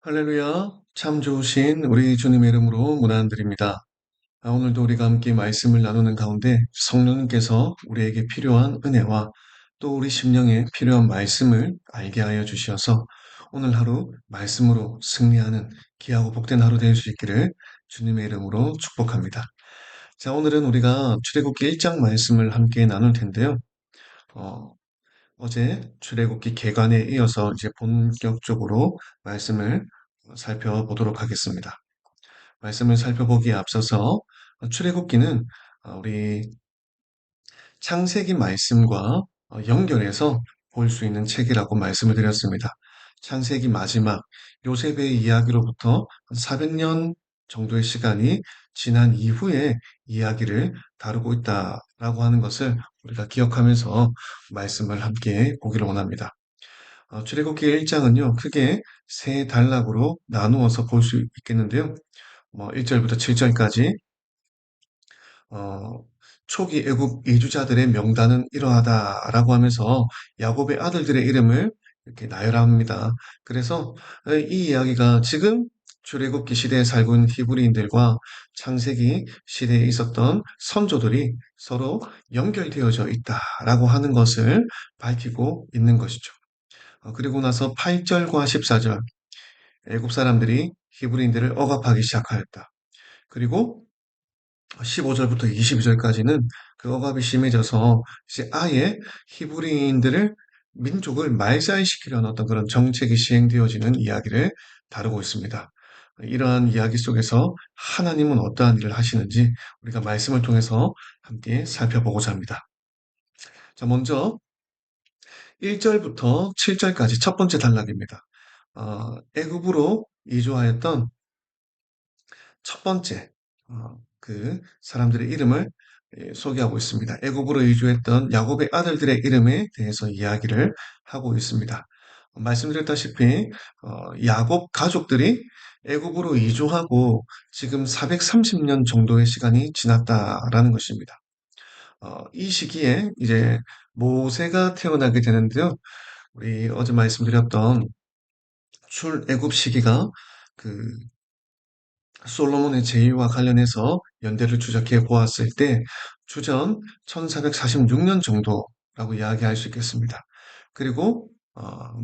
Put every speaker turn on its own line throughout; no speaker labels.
할렐루야, 참 좋으신 우리 주님의 이름으로 문안드립니다. 오늘도 우리가 함께 말씀을 나누는 가운데 성령님께서 우리에게 필요한 은혜와 또 우리 심령에 필요한 말씀을 알게 하여 주시어서 오늘 하루 말씀으로 승리하는 귀하고 복된 하루 될 수 있기를 주님의 이름으로 축복합니다. 자, 오늘은 우리가 출애굽기 1장 말씀을 함께 나눌 텐데요. 어, 어제 출애굽기 개관에 이어서 이제 본격적으로 말씀을 살펴보도록 하겠습니다. 말씀을 살펴보기에 앞서서 출애굽기는 우리 창세기 말씀과 연결해서 볼 수 있는 책이라고 말씀을 드렸습니다. 창세기 마지막 요셉의 이야기로부터 400년 정도의 시간이 지난 이후에 이야기를 다루고 있다라고 하는 것을 우리가 기억하면서 말씀을 함께 보기를 원합니다. 출애굽기 1장은요, 크게 세 단락으로 나누어서 볼 수 있겠는데요. 1절부터 7절까지 어, 초기 애굽 이주자들의 명단은 이러하다라고 하면서 야곱의 아들들의 이름을 이렇게 나열합니다. 그래서 이 이야기가 지금 출애굽기 시대에 살고 있는 히브리인들과 창세기 시대에 있었던 선조들이 서로 연결되어져 있다라고 하는 것을 밝히고 있는 것이죠. 그리고 나서 8절과 14절 애굽 사람들이 히브리인들을 억압하기 시작하였다. 그리고 15절부터 22절까지는 그 억압이 심해져서 이제 아예 히브리인들을 민족을 말살시키려는 어떤 그런 정책이 시행되어지는 이야기를 다루고 있습니다. 이러한 이야기 속에서 하나님은 어떠한 일을 하시는지 우리가 말씀을 통해서 함께 살펴보고자 합니다. 자, 먼저 1절부터 7절까지 첫 번째 단락입니다. 애굽으로 이주하였던 첫 번째 그 사람들의 이름을 소개하고 있습니다. 애굽으로 이주했던 야곱의 아들들의 이름에 대해서 이야기를 하고 있습니다. 말씀드렸다시피 야곱 가족들이 애굽으로 이주하고 지금 430년 정도의 시간이 지났다라는 것입니다. 이 시기에 이제 모세가 태어나게 되는데요. 우리 어제 말씀드렸던 출애굽 시기가 그 솔로몬의 제위와 관련해서 연대를 추적해 보았을 때 주전 1446년 정도라고 이야기할 수 있겠습니다. 그리고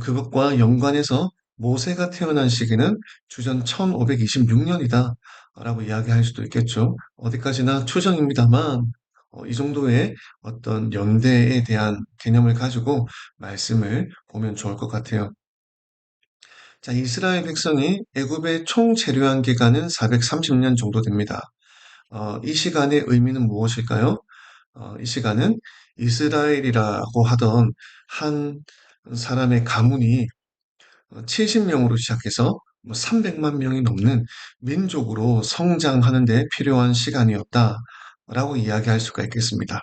그것과 연관해서 모세가 태어난 시기는 주전 1526년이다 라고 이야기할 수도 있겠죠. 어디까지나 추정입니다만 이 정도의 어떤 연대에 대한 개념을 가지고 말씀을 보면 좋을 것 같아요. 자, 이스라엘 백성이 애굽에 총 체류한 기간은 430년 정도 됩니다. 이 시간의 의미는 무엇일까요? 이 시간은 이스라엘이라고 하던 한 사람의 가문이 70명으로 시작해서 300만 명이 넘는 민족으로 성장하는 데 필요한 시간이었다라고 이야기할 수가 있겠습니다.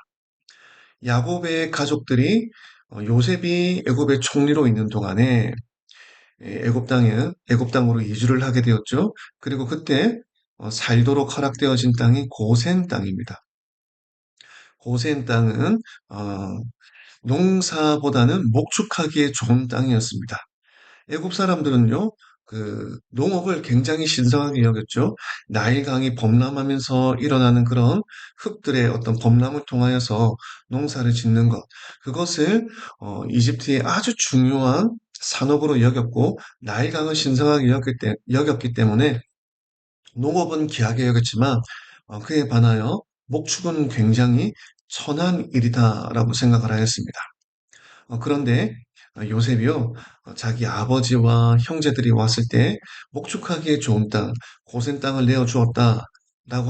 야곱의 가족들이 요셉이 애굽의 총리로 있는 동안에 애굽 땅으로 이주를 하게 되었죠. 그리고 그때 살도록 허락되어진 땅이 고센 땅입니다. 고센 땅은 농사보다는 목축하기에 좋은 땅이었습니다. 애굽 사람들은요, 그 농업을 굉장히 신성하게 여겼죠. 나일강이 범람하면서 일어나는 그런 흙들의 어떤 범람을 통하여서 농사를 짓는 것, 그것을 이집트의 아주 중요한 산업으로 여겼고 나일강을 신성하게 여겼기 때문에 농업은 귀하게 여겼지만 그에 반하여 목축은 굉장히 천한 일이다라고 생각을 하였습니다. 그런데 요셉이요, 자기 아버지와 형제들이 왔을 때 목축하기에 좋은 땅, 고센 땅을 내어 주었다라고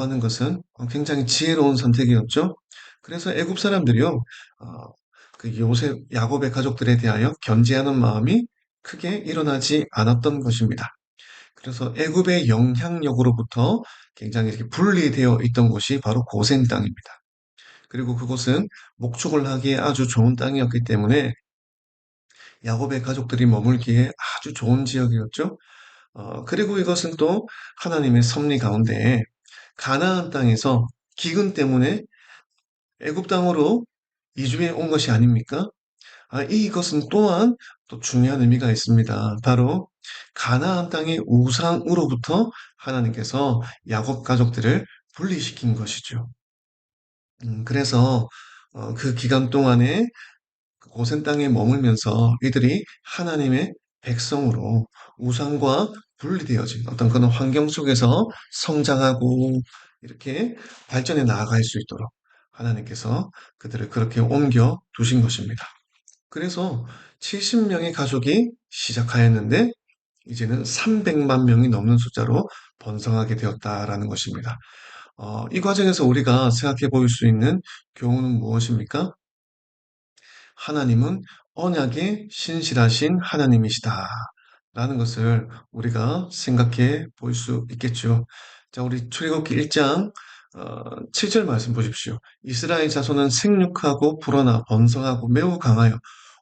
하는 것은 굉장히 지혜로운 선택이었죠. 그래서 애굽 사람들이요, 그 요셉, 야곱의 가족들에 대하여 견제하는 마음이 크게 일어나지 않았던 것입니다. 그래서 애굽의 영향력으로부터 굉장히 이렇게 분리되어 있던 곳이 바로 고센 땅입니다. 그리고 그곳은 목축을 하기에 아주 좋은 땅이었기 때문에 야곱의 가족들이 머물기에 아주 좋은 지역이었죠. 그리고 이것은 또 하나님의 섭리 가운데 가나안 땅에서 기근 때문에 애굽 땅으로 이주해 온 것이 아닙니까? 이것은 또한 또 중요한 의미가 있습니다. 바로 가나안 땅의 우상으로부터 하나님께서 야곱 가족들을 분리시킨 것이죠. 그래서 그 기간 동안에 그 고센 땅에 머물면서 이들이 하나님의 백성으로 우상과 분리되어진 어떤 그런 환경 속에서 성장하고 이렇게 발전해 나아갈 수 있도록 하나님께서 그들을 그렇게 옮겨 두신 것입니다. 그래서 70명의 가족이 시작하였는데 이제는 300만 명이 넘는 숫자로 번성하게 되었다라는 것입니다. 이 과정에서 우리가 생각해 볼 수 있는 교훈은 무엇입니까? 하나님은 언약에 신실하신 하나님이시다. 라는 것을 우리가 생각해 볼 수 있겠죠. 자, 우리 출애굽기 1장 7절 말씀 보십시오. 이스라엘 자손은 생육하고 불어나 번성하고 매우 강하여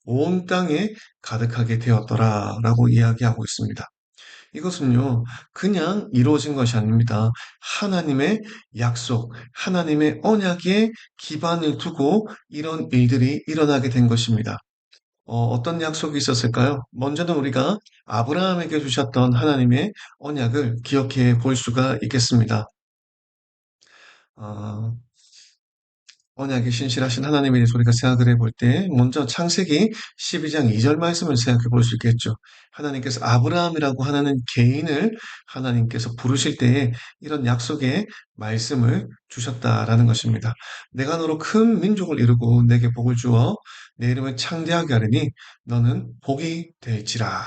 온 땅에 가득하게 되었더라. 라고 이야기하고 있습니다. 이것은요, 그냥 이루어진 것이 아닙니다. 하나님의 약속, 하나님의 언약에 기반을 두고 이런 일들이 일어나게 된 것입니다. 어떤 약속이 있었을까요? 먼저는 우리가 아브라함에게 주셨던 하나님의 언약을 기억해 볼 수가 있겠습니다. 어, 언약에 신실하신 하나님에 대해서 우리가 생각을 해볼 때 먼저 창세기 12장 2절 말씀을 생각해 볼 수 있겠죠. 하나님께서 아브라함이라고 하는 개인을 하나님께서 부르실 때에 이런 약속의 말씀을 주셨다라는 것입니다. 내가 너로 큰 민족을 이루고 내게 복을 주어 내 이름을 창대하게 하리니 너는 복이 될지라.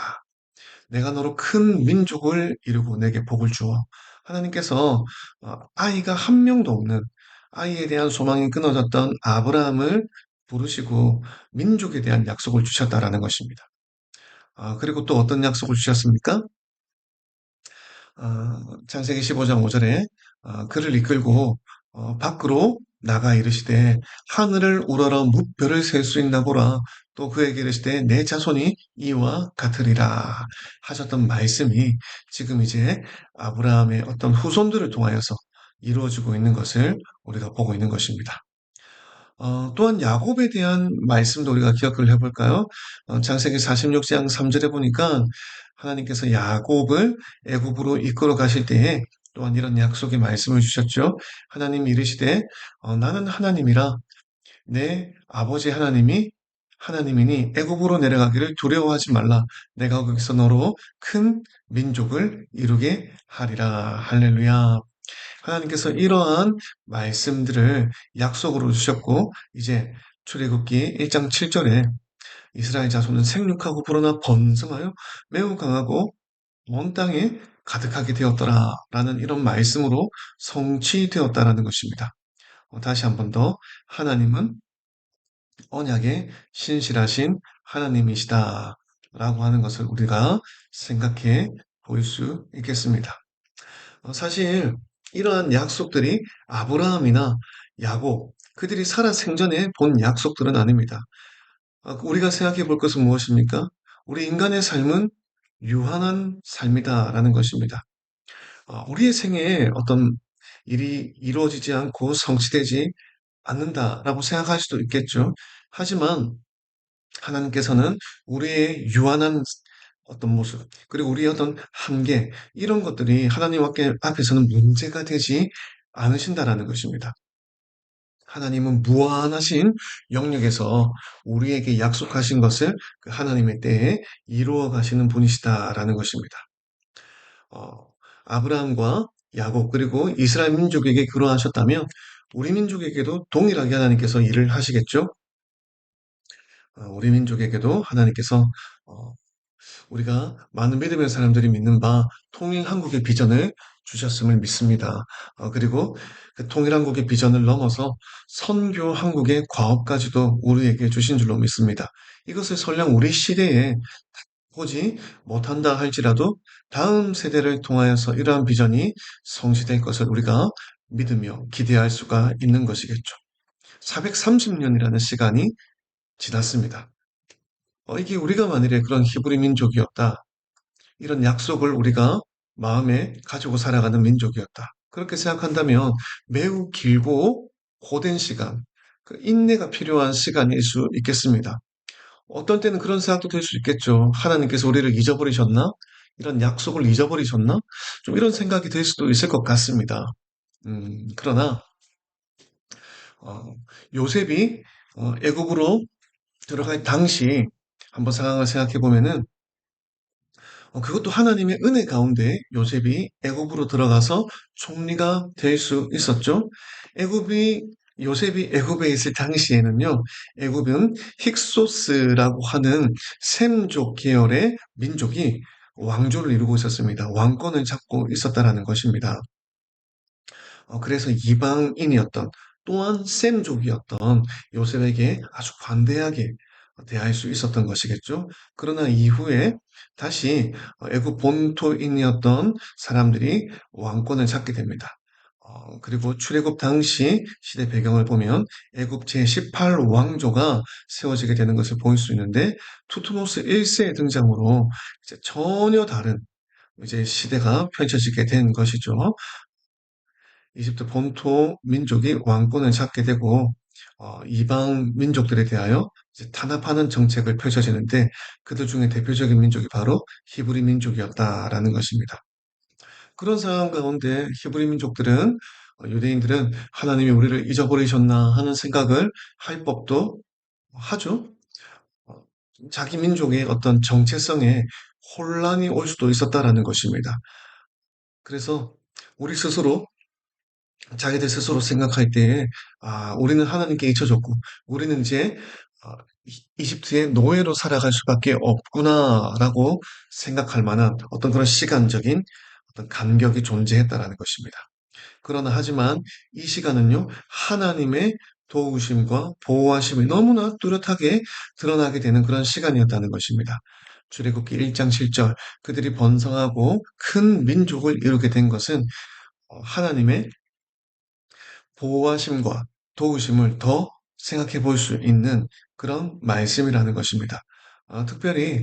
내가 너로 큰 민족을 이루고 내게 복을 주어. 하나님께서 아이가 한 명도 없는 아이에 대한 소망이 끊어졌던 아브라함을 부르시고 민족에 대한 약속을 주셨다라는 것입니다. 그리고 또 어떤 약속을 주셨습니까? 창세기 15장 5절에 그를 이끌고 밖으로 나가 이르시되 하늘을 우러러 무별을 셀 수 있나 보라. 또 그에게 이르시되 내 자손이 이와 같으리라 하셨던 말씀이 지금 이제 아브라함의 어떤 후손들을 통하여서 이루어지고 있는 것을 우리가 보고 있는 것입니다. 또한 야곱에 대한 말씀도 우리가 기억을 해볼까요? 창세기 46장 3절에 보니까 하나님께서 야곱을 애굽으로 이끌어 가실 때에 또한 이런 약속의 말씀을 주셨죠. 하나님 이르시되 나는 하나님이라 내 아버지 하나님이 하나님이니 애굽으로 내려가기를 두려워하지 말라. 내가 거기서 너로 큰 민족을 이루게 하리라. 할렐루야. 하나님께서 이러한 말씀들을 약속으로 주셨고 이제 출애굽기 1장 7절에 이스라엘 자손은 생육하고 불어나 번성하여 매우 강하고 온 땅에 가득하게 되었더라라는 이런 말씀으로 성취되었다라는 것입니다. 다시 한번 더 하나님은 언약에 신실하신 하나님이시다라고 하는 것을 우리가 생각해 볼 수 있겠습니다. 사실 이러한 약속들이 아브라함이나 야곱, 그들이 살아 생전에 본 약속들은 아닙니다. 우리가 생각해 볼 것은 무엇입니까? 우리 인간의 삶은 유한한 삶이다라는 것입니다. 우리의 생애에 어떤 일이 이루어지지 않고 성취되지 않는다라고 생각할 수도 있겠죠. 하지만 하나님께서는 우리의 유한한 어떤 모습, 그리고 우리의 어떤 한계, 이런 것들이 하나님 앞에서는 문제가 되지 않으신다라는 것입니다. 하나님은 무한하신 영역에서 우리에게 약속하신 것을 그 하나님의 때에 이루어 가시는 분이시다라는 것입니다. 어, 아브라함과 야곱, 그리고 이스라엘 민족에게 그러하셨다면 우리 민족에게도 동일하게 하나님께서 일을 하시겠죠? 우리 민족에게도 하나님께서 어, 우리가 많은 믿음의 사람들이 믿는 바 통일한국의 비전을 주셨음을 믿습니다. 그리고 그 통일한국의 비전을 넘어서 선교한국의 과업까지도 우리에게 주신 줄로 믿습니다. 이것을 설령 우리 시대에 보지 못한다 할지라도 다음 세대를 통하여서 이러한 비전이 성취될 것을 우리가 믿으며 기대할 수가 있는 것이겠죠. 430년이라는 시간이 지났습니다. 이게 우리가 만일에 그런 히브리 민족이었다. 이런 약속을 우리가 마음에 가지고 살아가는 민족이었다. 그렇게 생각한다면 매우 길고 고된 시간, 그 인내가 필요한 시간일 수 있겠습니다. 어떤 때는 그런 생각도 들 수 있겠죠. 하나님께서 우리를 잊어버리셨나? 이런 약속을 잊어버리셨나? 좀 이런 생각이 들 수도 있을 것 같습니다. 그러나 어, 요셉이 애굽으로 들어갈 당시 한번 상황을 생각해 보면은 그것도 하나님의 은혜 가운데 요셉이 애굽으로 들어가서 총리가 될 수 있었죠. 애굽이 요셉이 애굽에 있을 당시에는요, 애굽은 힉소스라고 하는 셈족 계열의 민족이 왕조를 이루고 있었습니다. 왕권을 잡고 있었다라는 것입니다. 그래서 이방인이었던 또한 셈족이었던 요셉에게 아주 관대하게 대할 수 있었던 것이겠죠. 그러나 이후에 다시 애굽 본토인이었던 사람들이 왕권을 잡게 됩니다. 그리고 출애굽 당시 시대 배경을 보면 애굽 제18왕조가 세워지게 되는 것을 볼 수 있는데 투트모스 1세의 등장으로 이제 전혀 다른 이제 시대가 펼쳐지게 된 것이죠. 이집트 본토 민족이 왕권을 잡게 되고 이방 민족들에 대하여 이제 탄압하는 정책을 펼쳐지는데 그들 중에 대표적인 민족이 바로 히브리 민족이었다라는 것입니다. 그런 상황 가운데 히브리 민족들은 유대인들은 하나님이 우리를 잊어버리셨나 하는 생각을 할 법도 하죠. 어, 자기 민족의 어떤 정체성에 혼란이 올 수도 있었다라는 것입니다. 그래서 우리 스스로 자기들 스스로 생각할 때, 우리는 하나님께 잊혀졌고, 우리는 이제, 이집트의 노예로 살아갈 수밖에 없구나라고 생각할 만한 어떤 그런 시간적인 어떤 간격이 존재했다라는 것입니다. 그러나 하지만 이 시간은요, 하나님의 도우심과 보호하심이 너무나 뚜렷하게 드러나게 되는 그런 시간이었다는 것입니다. 출애굽기 1장 7절, 그들이 번성하고 큰 민족을 이루게 된 것은 하나님의 보호하심과 도우심을 더 생각해 볼 수 있는 그런 말씀이라는 것입니다. 특별히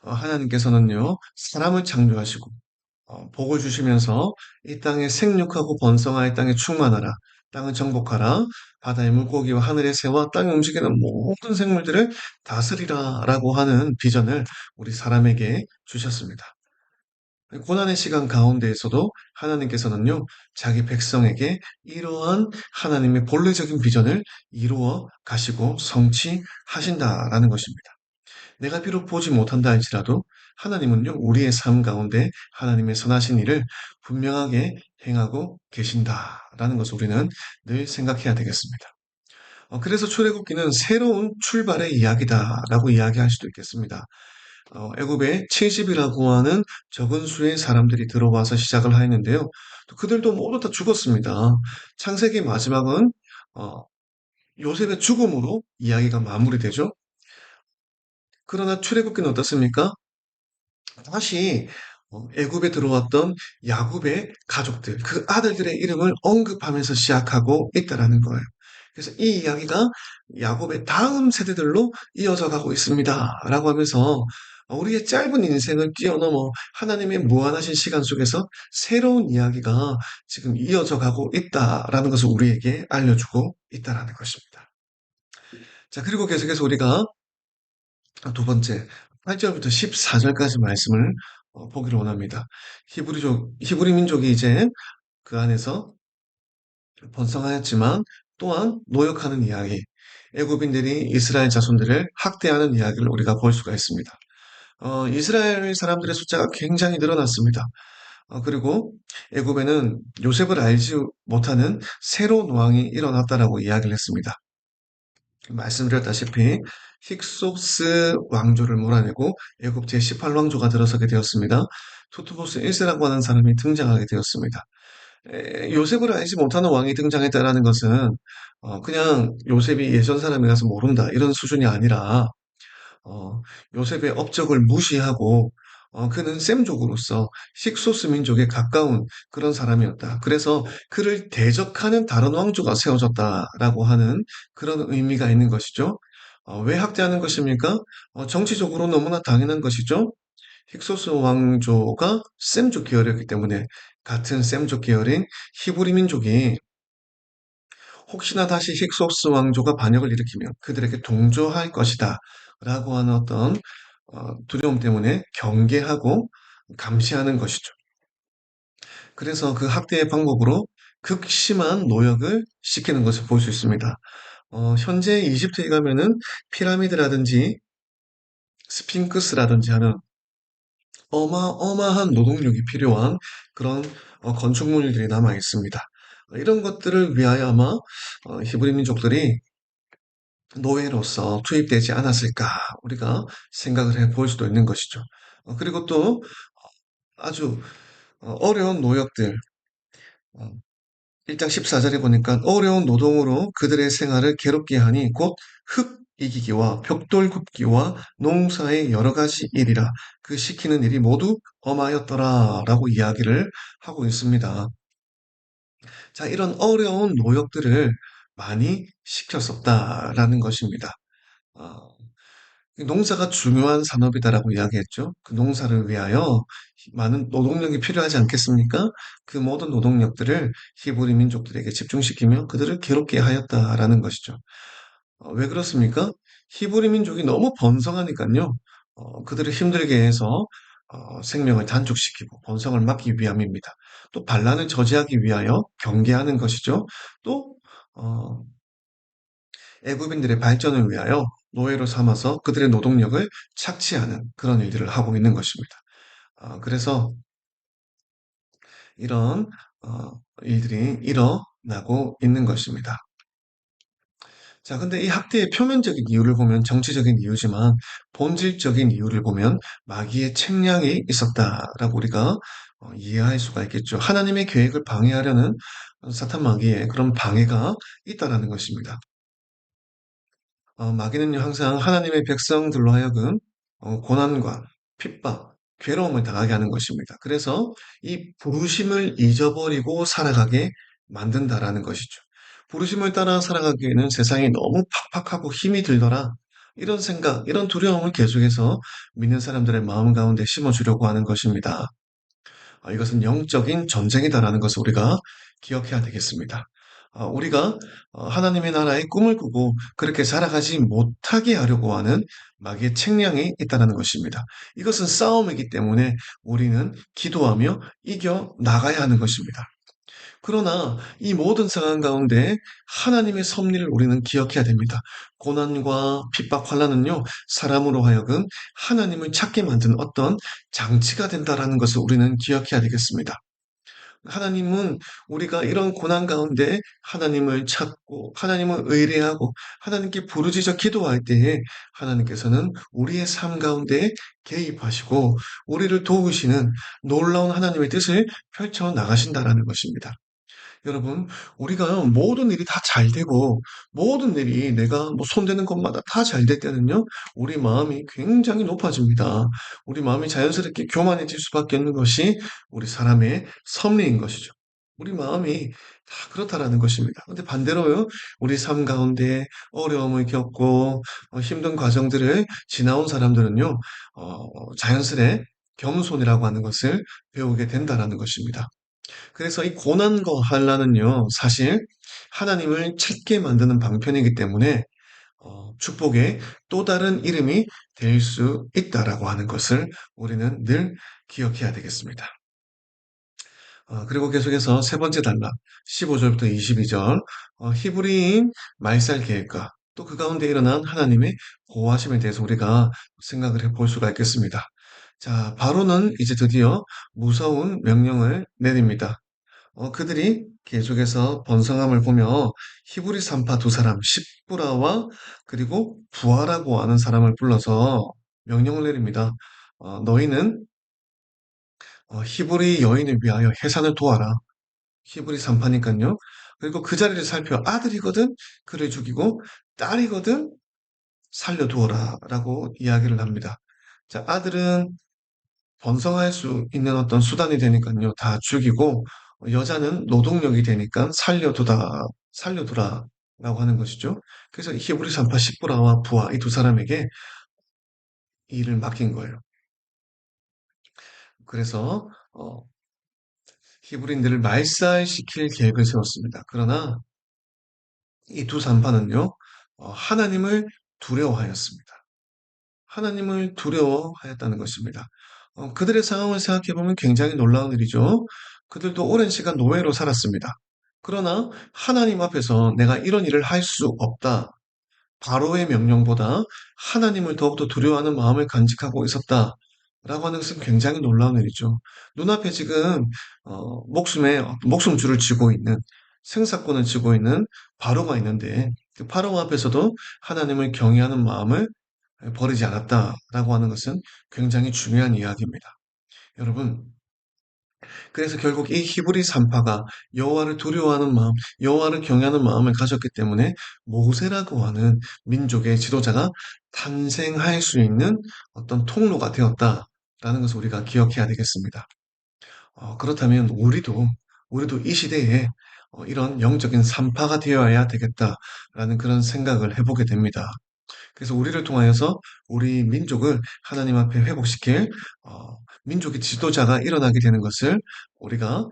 하나님께서는요, 사람을 창조하시고 복을 주시면서 이 땅에 생육하고 번성하여 땅에 충만하라, 땅을 정복하라, 바다의 물고기와 하늘의 새와 땅에 움직이는 모든 생물들을 다스리라라고 하는 비전을 우리 사람에게 주셨습니다. 고난의 시간 가운데에서도 하나님께서는요, 자기 백성에게 이러한 하나님의 본래적인 비전을 이루어 가시고 성취하신다라는 것입니다. 내가 비록 보지 못한다 할지라도 하나님은요, 우리의 삶 가운데 하나님의 선하신 일을 분명하게 행하고 계신다라는 것을 우리는 늘 생각해야 되겠습니다. 그래서 출애굽기는 새로운 출발의 이야기다라고 이야기할 수도 있겠습니다. 애굽에 70이라고 하는 적은 수의 사람들이 들어와서 시작을 하였는데요. 또 그들도 모두 다 죽었습니다. 창세기 마지막은 어, 요셉의 죽음으로 이야기가 마무리되죠. 그러나 출애굽기는 어떻습니까? 다시 애굽에 들어왔던 야곱의 가족들, 그 아들들의 이름을 언급하면서 시작하고 있다라는 거예요. 그래서 이 이야기가 야곱의 다음 세대들로 이어져 가고 있습니다라고 하면서 우리의 짧은 인생을 뛰어넘어 하나님의 무한하신 시간 속에서 새로운 이야기가 지금 이어져 가고 있다라는 것을 우리에게 알려주고 있다라는 것입니다. 자, 그리고 계속해서 우리가 두 번째, 8절부터 14절까지 말씀을 보기를 원합니다. 히브리 민족이 이제 그 안에서 번성하였지만 또한 노역하는 이야기, 애굽인들이 이스라엘 자손들을 학대하는 이야기를 우리가 볼 수가 있습니다. 이스라엘 사람들의 숫자가 굉장히 늘어났습니다. 그리고 애굽에는 요셉을 알지 못하는 새로운 왕이 일어났다라고 이야기를 했습니다. 말씀드렸다시피 힉소스 왕조를 몰아내고 애굽 제18왕조가 들어서게 되었습니다. 투트모스 1세라고 하는 사람이 등장하게 되었습니다. 요셉을 알지 못하는 왕이 등장했다라는 것은 그냥 요셉이 예전 사람이라서 모른다 이런 수준이 아니라 어, 요셉의 업적을 무시하고 그는 셈족으로서 힉소스 민족에 가까운 그런 사람이었다. 그래서 그를 대적하는 다른 왕조가 세워졌다라고 하는 그런 의미가 있는 것이죠. 왜 학대하는 것입니까? 정치적으로 너무나 당연한 것이죠. 힉소스 왕조가 셈족 계열이었기 때문에 같은 셈족 계열인 히브리 민족이 혹시나 다시 힉소스 왕조가 반역을 일으키면 그들에게 동조할 것이다. 라고 하는 어떤 두려움 때문에 경계하고 감시하는 것이죠. 그래서 그 학대의 방법으로 극심한 노역을 시키는 것을 볼 수 있습니다. 현재 이집트에 가면은 피라미드라든지 스핑크스라든지 하는 어마어마한 노동력이 필요한 그런 건축물들이 남아 있습니다. 이런 것들을 위하여 아마 히브리 민족들이 노예로서 투입되지 않았을까 우리가 생각을 해볼 수도 있는 것이죠. 그리고 또 아주 어려운 노역들, 어, 1장 14절에 보니까 어려운 노동으로 그들의 생활을 괴롭게 하니 곧 흙 이기기와 벽돌 굽기와 농사의 여러 가지 일이라 그 시키는 일이 모두 엄하였더라 라고 이야기를 하고 있습니다. 자, 이런 어려운 노역들을 많이 시켰었다라는 것입니다. 어, 농사가 중요한 산업이다라고 이야기했죠. 그 농사를 위하여 많은 노동력이 필요하지 않겠습니까? 그 모든 노동력들을 히브리 민족들에게 집중시키며 그들을 괴롭게 하였다라는 것이죠. 왜 그렇습니까? 히브리 민족이 너무 번성하니까요. 그들을 힘들게 해서 생명을 단축시키고 번성을 막기 위함입니다. 또 반란을 저지하기 위하여 경계하는 것이죠. 또 어, 애굽인들의 발전을 위하여 노예로 삼아서 그들의 노동력을 착취하는 그런 일들을 하고 있는 것입니다. 그래서 이런 일들이 일어나고 있는 것입니다. 자, 근데 이 학대의 표면적인 이유를 보면 정치적인 이유지만 본질적인 이유를 보면 마귀의 책량이 있었다라고 우리가 이해할 수가 있겠죠. 하나님의 계획을 방해하려는 사탄 마귀의 그런 방해가 있다라는 것입니다. 마귀는요, 항상 하나님의 백성들로 하여금 고난과 핍박, 괴로움을 당하게 하는 것입니다. 그래서 이 부르심을 잊어버리고 살아가게 만든다라는 것이죠. 부르심을 따라 살아가기에는 세상이 너무 팍팍하고 힘이 들더라. 이런 생각, 이런 두려움을 계속해서 믿는 사람들의 마음 가운데 심어주려고 하는 것입니다. 이것은 영적인 전쟁이다라는 것을 우리가 기억해야 되겠습니다. 우리가 하나님의 나라의 꿈을 꾸고 그렇게 살아가지 못하게 하려고 하는 마귀의 책량이 있다는 것입니다. 이것은 싸움이기 때문에 우리는 기도하며 이겨 나가야 하는 것입니다. 그러나 이 모든 상황 가운데 하나님의 섭리를 우리는 기억해야 됩니다. 고난과 핍박, 환난은요, 사람으로 하여금 하나님을 찾게 만드는 어떤 장치가 된다라는 것을 우리는 기억해야 되겠습니다. 하나님은 우리가 이런 고난 가운데 하나님을 찾고 하나님을 의뢰하고 하나님께 부르짖어 기도할 때에 하나님께서는 우리의 삶 가운데 개입하시고 우리를 도우시는 놀라운 하나님의 뜻을 펼쳐 나가신다라는 것입니다. 여러분, 우리가 모든 일이 다 잘 되고, 모든 일이 내가 뭐 손대는 것마다 다 잘 될 때는요, 우리 마음이 굉장히 높아집니다. 우리 마음이 자연스럽게 교만해질 수밖에 없는 것이 우리 사람의 섭리인 것이죠. 우리 마음이 다 그렇다라는 것입니다. 근데 반대로요, 우리 삶 가운데 어려움을 겪고 힘든 과정들을 지나온 사람들은요, 자연스레 겸손이라고 하는 것을 배우게 된다라는 것입니다. 그래서 이 고난과 환난은요, 사실 하나님을 찾게 만드는 방편이기 때문에 축복의 또 다른 이름이 될 수 있다라고 하는 것을 우리는 늘 기억해야 되겠습니다. 그리고 계속해서 세 번째 단락, 15절부터 22절, 히브리인 말살 계획과 또 그 가운데 일어난 하나님의 보호하심에 대해서 우리가 생각을 해볼 수가 있겠습니다. 자, 바로는 이제 드디어 무서운 명령을 내립니다. 그들이 계속해서 번성함을 보며 히브리 산파 두 사람, 십부라와 그리고 부하라고 하는 사람을 불러서 명령을 내립니다. 너희는 히브리 여인을 위하여 해산을 도와라. 히브리 산파니까요. 그리고 그 자리를 살펴 아들이거든 그를 죽이고 딸이거든 살려두어라 라고 이야기를 합니다. 자, 아들은 번성할 수 있는 어떤 수단이 되니까요. 다 죽이고 여자는 노동력이 되니까 살려두라라고 하는 것이죠. 그래서 히브리 산파 십부라와 부하 이 두 사람에게 이 일을 맡긴 거예요. 그래서 히브리인들을 말살시킬 계획을 세웠습니다. 그러나 이 두 산파는요. 하나님을 두려워하였습니다. 하나님을 두려워하였다는 것입니다. 그들의 상황을 생각해 보면 굉장히 놀라운 일이죠. 그들도 오랜 시간 노예로 살았습니다. 그러나 하나님 앞에서 내가 이런 일을 할 수 없다. 바로의 명령보다 하나님을 더욱더 두려워하는 마음을 간직하고 있었다라고 하는 것은 굉장히 놀라운 일이죠. 눈앞에 지금 목숨에 목숨줄을 쥐고 있는 생사권을 쥐고 있는 바로가 있는데 그 바로 앞에서도 하나님을 경외하는 마음을 버리지 않았다라고 하는 것은 굉장히 중요한 이야기입니다. 여러분, 그래서 결국 이 히브리 산파가 여호와를 두려워하는 마음, 여호와를 경외하는 마음을 가졌기 때문에 모세라고 하는 민족의 지도자가 탄생할 수 있는 어떤 통로가 되었다라는 것을 우리가 기억해야 되겠습니다. 그렇다면 우리도 이 시대에 이런 영적인 산파가 되어야 되겠다라는 그런 생각을 해보게 됩니다. 그래서 우리를 통하여서 우리 민족을 하나님 앞에 회복시킬 민족의 지도자가 일어나게 되는 것을 우리가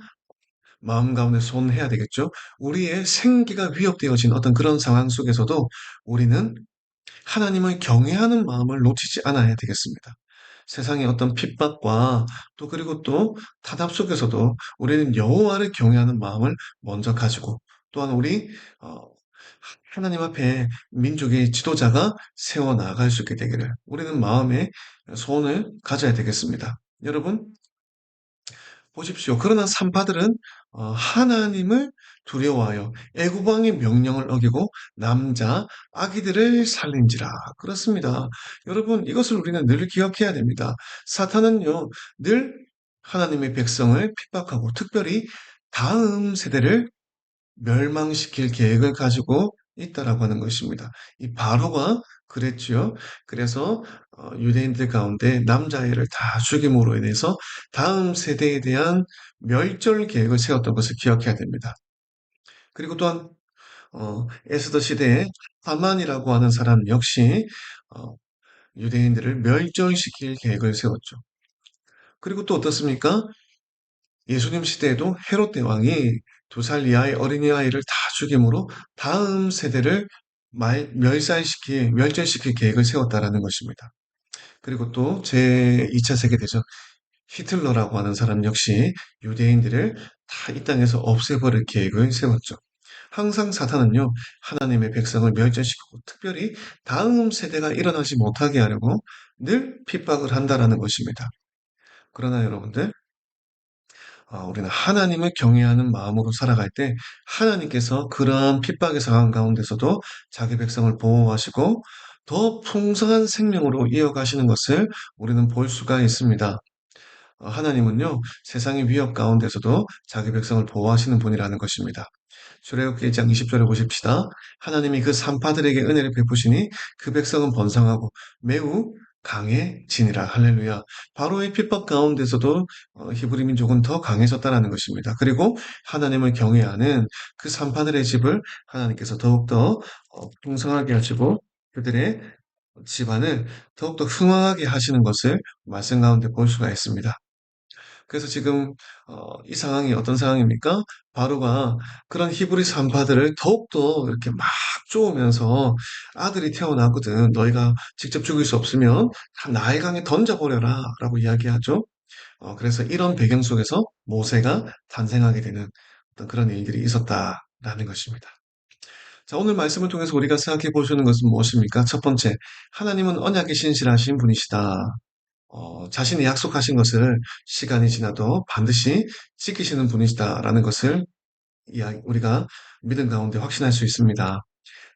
마음 가운데 손해야 되겠죠. 우리의 생기가 위협되어진 어떤 그런 상황 속에서도 우리는 하나님을 경외하는 마음을 놓치지 않아야 되겠습니다. 세상의 어떤 핍박과 또 그리고 또 타협 속에서도 우리는 여호와를 경외하는 마음을 먼저 가지고 또한 우리 어, 하나님 앞에 민족의 지도자가 세워 나갈 수 있게 되기를 우리는 마음에 소원을 가져야 되겠습니다. 여러분 보십시오. 그러나 산파들은 하나님을 두려워하여 애굽 왕의 명령을 어기고 남자 아기들을 살린지라. 그렇습니다. 여러분 이것을 우리는 늘 기억해야 됩니다. 사탄은요 늘 하나님의 백성을 핍박하고 특별히 다음 세대를 멸망시킬 계획을 가지고 있다라고 하는 것입니다. 이 바로가 그랬지요. 그래서 유대인들 가운데 남자아이를 다 죽임으로 인해서 다음 세대에 대한 멸절 계획을 세웠던 것을 기억해야 됩니다. 그리고 또한 에스더 시대에 하만이라고 하는 사람 역시 어, 유대인들을 멸절시킬 계획을 세웠죠. 그리고 또 어떻습니까? 예수님 시대에도 헤롯 대왕이 2살 이하의 어린아이를 다 죽임으로 다음 세대를 멸절시킬 계획을 세웠다라는 것입니다. 그리고 또 제2차 세계대전 히틀러라고 하는 사람 역시 유대인들을 다 이 땅에서 없애버릴 계획을 세웠죠. 항상 사탄은요, 하나님의 백성을 멸절시키고 특별히 다음 세대가 일어나지 못하게 하려고 늘 핍박을 한다라는 것입니다. 그러나 여러분들, 우리는 하나님을 경외하는 마음으로 살아갈 때 하나님께서 그러한 핍박의 상황 가운데서도 자기 백성을 보호하시고 더 풍성한 생명으로 이어가시는 것을 우리는 볼 수가 있습니다. 하나님은요, 세상의 위협 가운데서도 자기 백성을 보호하시는 분이라는 것입니다. 출애굽기 1장 20절에 보십시다. 하나님이 그 산파들에게 은혜를 베푸시니 그 백성은 번성하고 매우 강해지니라. 할렐루야. 바로의 핍박 가운데서도 히브리 민족은 더 강해졌다라는 것입니다. 그리고 하나님을 경외하는 그 산파들의 집을 하나님께서 더욱더 풍성하게 하시고 그들의 집안을 더욱더 흥왕하게 하시는 것을 말씀 가운데 볼 수가 있습니다. 그래서 지금 이 상황이 어떤 상황입니까? 바로가 그런 히브리 산파들을 더욱더 이렇게 막 쪼으면서 아들이 태어나거든. 너희가 직접 죽일 수 없으면 다 나일 강에 던져버려라 라고 이야기하죠. 그래서 이런 배경 속에서 모세가 탄생하게 되는 어떤 그런 일들이 있었다라는 것입니다. 자, 오늘 말씀을 통해서 우리가 생각해 보시는 것은 무엇입니까? 첫 번째, 하나님은 언약에 신실하신 분이시다. 자신이 약속하신 것을 시간이 지나도 반드시 지키시는 분이시다라는 것을 우리가 믿음 가운데 확신할 수 있습니다.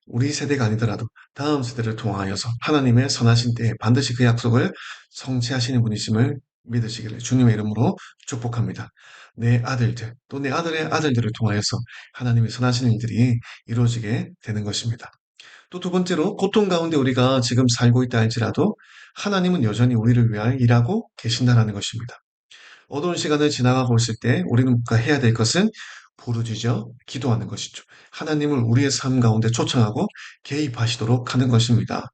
우리 세대가 아니더라도 다음 세대를 통하여서 하나님의 선하신 때에 반드시 그 약속을 성취하시는 분이심을 믿으시기를 주님의 이름으로 축복합니다. 내 아들들, 또 내 아들의 아들들을 통하여서 하나님의 선하신 일들이 이루어지게 되는 것입니다. 또 두 번째로 고통 가운데 우리가 지금 살고 있다 할지라도 하나님은 여전히 우리를 위하여 일하고 계신다라는 것입니다. 어두운 시간을 지나가고 있을 때 우리는 해야 될 것은 부르짖어 기도하는 것이죠. 하나님을 우리의 삶 가운데 초청하고 개입하시도록 하는 것입니다.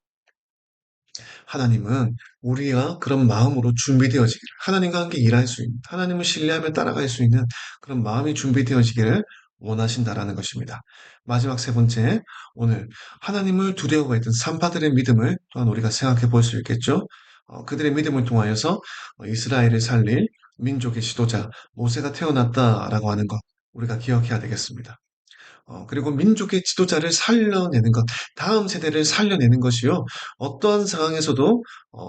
하나님은 우리가 그런 마음으로 준비되어지기를, 하나님과 함께 일할 수 있는, 하나님을 신뢰하며 따라갈 수 있는 그런 마음이 준비되어지기를 원하신다라는 것입니다. 마지막 세 번째, 오늘 하나님을 두려워했던 산파들의 믿음을 또한 우리가 생각해 볼 수 있겠죠. 그들의 믿음을 통하여서 이스라엘을 살릴 민족의 지도자 모세가 태어났다라고 하는 것 우리가 기억해야 되겠습니다. 그리고 민족의 지도자를 살려내는 것, 다음 세대를 살려내는 것이요. 어떠한 상황에서도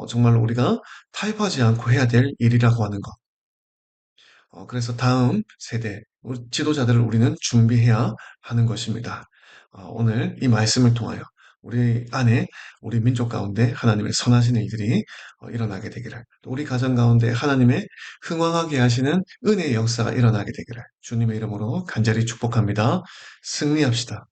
정말 우리가 타협하지 않고 해야 될 일이라고 하는 것. 그래서 다음 세대, 우리 지도자들을 우리는 준비해야 하는 것입니다. 오늘 이 말씀을 통하여 우리 안에, 우리 민족 가운데 하나님의 선하신 일들이 일어나게 되기를, 또 우리 가정 가운데 하나님의 흥왕하게 하시는 은혜의 역사가 일어나게 되기를 주님의 이름으로 간절히 축복합니다. 승리합시다.